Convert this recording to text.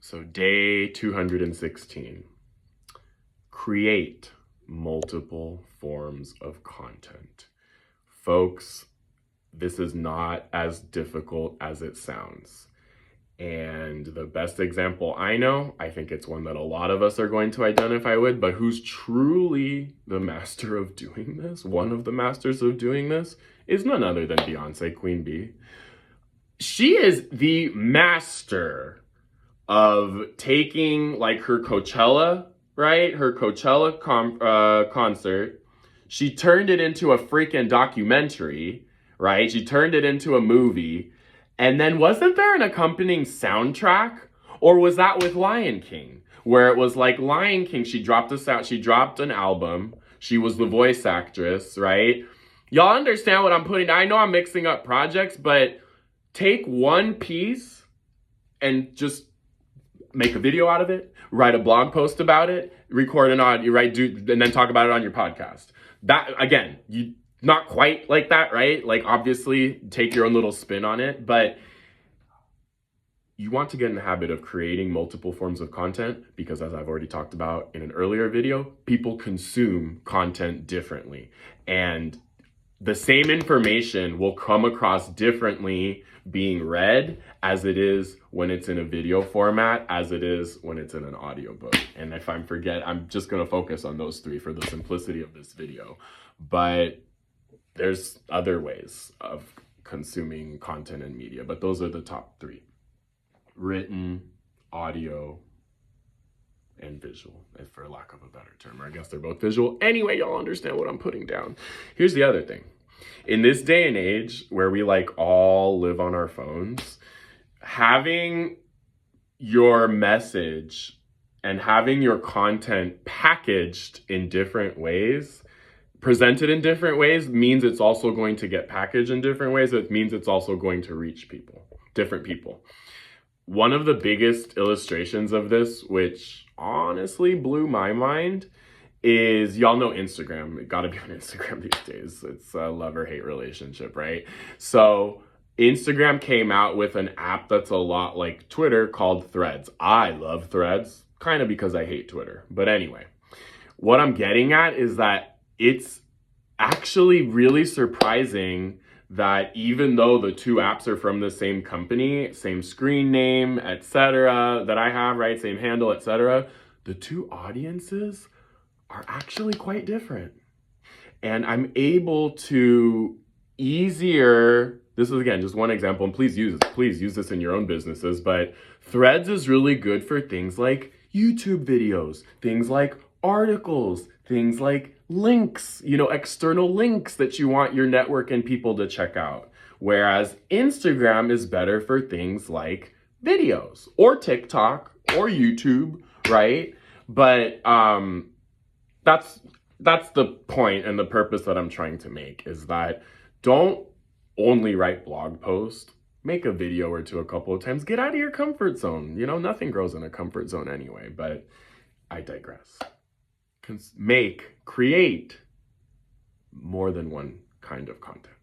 So day 216, create multiple forms of content. Folks, this is not as difficult as it sounds. And the best example I know, I think it's one that a lot of us are going to identify with, but who's truly the master of doing this, one of the masters of doing this, is none other than Beyonce, Queen Bee. She is the master of taking like her Coachella, right? Her Coachella concert. She turned it into a freaking documentary, right? She turned it into a movie. And then wasn't there an accompanying soundtrack? Or was that with Lion King? Where it was like Lion King, she dropped an album. She was the voice actress, right? Y'all understand what I'm putting down? I know I'm mixing up projects, but take one piece and just make a video out of it, write a blog post about it, record an audio, and then talk about it on your podcast. That, again, not quite like that, right? Like, obviously, take your own little spin on it, but you want to get in the habit of creating multiple forms of content because, as I've already talked about in an earlier video, people consume content differently. And the same information will come across differently being read as it is when it's in a video format, as it is when it's in an audiobook. And if I'm just going to focus on those three for the simplicity of this video. But there's other ways of consuming content and media, but those are the top three: written, audio, and visual, for lack of a better term. Or I guess they're both visual. Anyway, y'all understand what I'm putting down. Here's the other thing. In this day and age where we like all live on our phones, having your message and having your content packaged in different ways, presented in different ways, means it's also going to get packaged in different ways. It means it's also going to reach different people. One of the biggest illustrations of this, which honestly blew my mind, is, y'all know Instagram. It gotta be on Instagram these days. It's a love or hate relationship, right? So Instagram came out with an app that's a lot like Twitter called Threads. I love Threads, kind of because I hate Twitter. But anyway, what I'm getting at is that it's actually really surprising that even though the two apps are from the same company, same screen name, etc., that I have, right, same handle, etc., the two audiences are actually quite different. And I'm able to easier, this is again just one example, and please use this in your own businesses, but Threads is really good for things like YouTube videos, things like articles, things like links, external links that you want your network and people to check out. Whereas Instagram is better for things like videos or TikTok or YouTube, right? But that's the point and the purpose that I'm trying to make, is that don't only write blog posts, make a video or two a couple of times, get out of your comfort zone. Nothing grows in a comfort zone anyway, but I digress. Create more than one kind of content.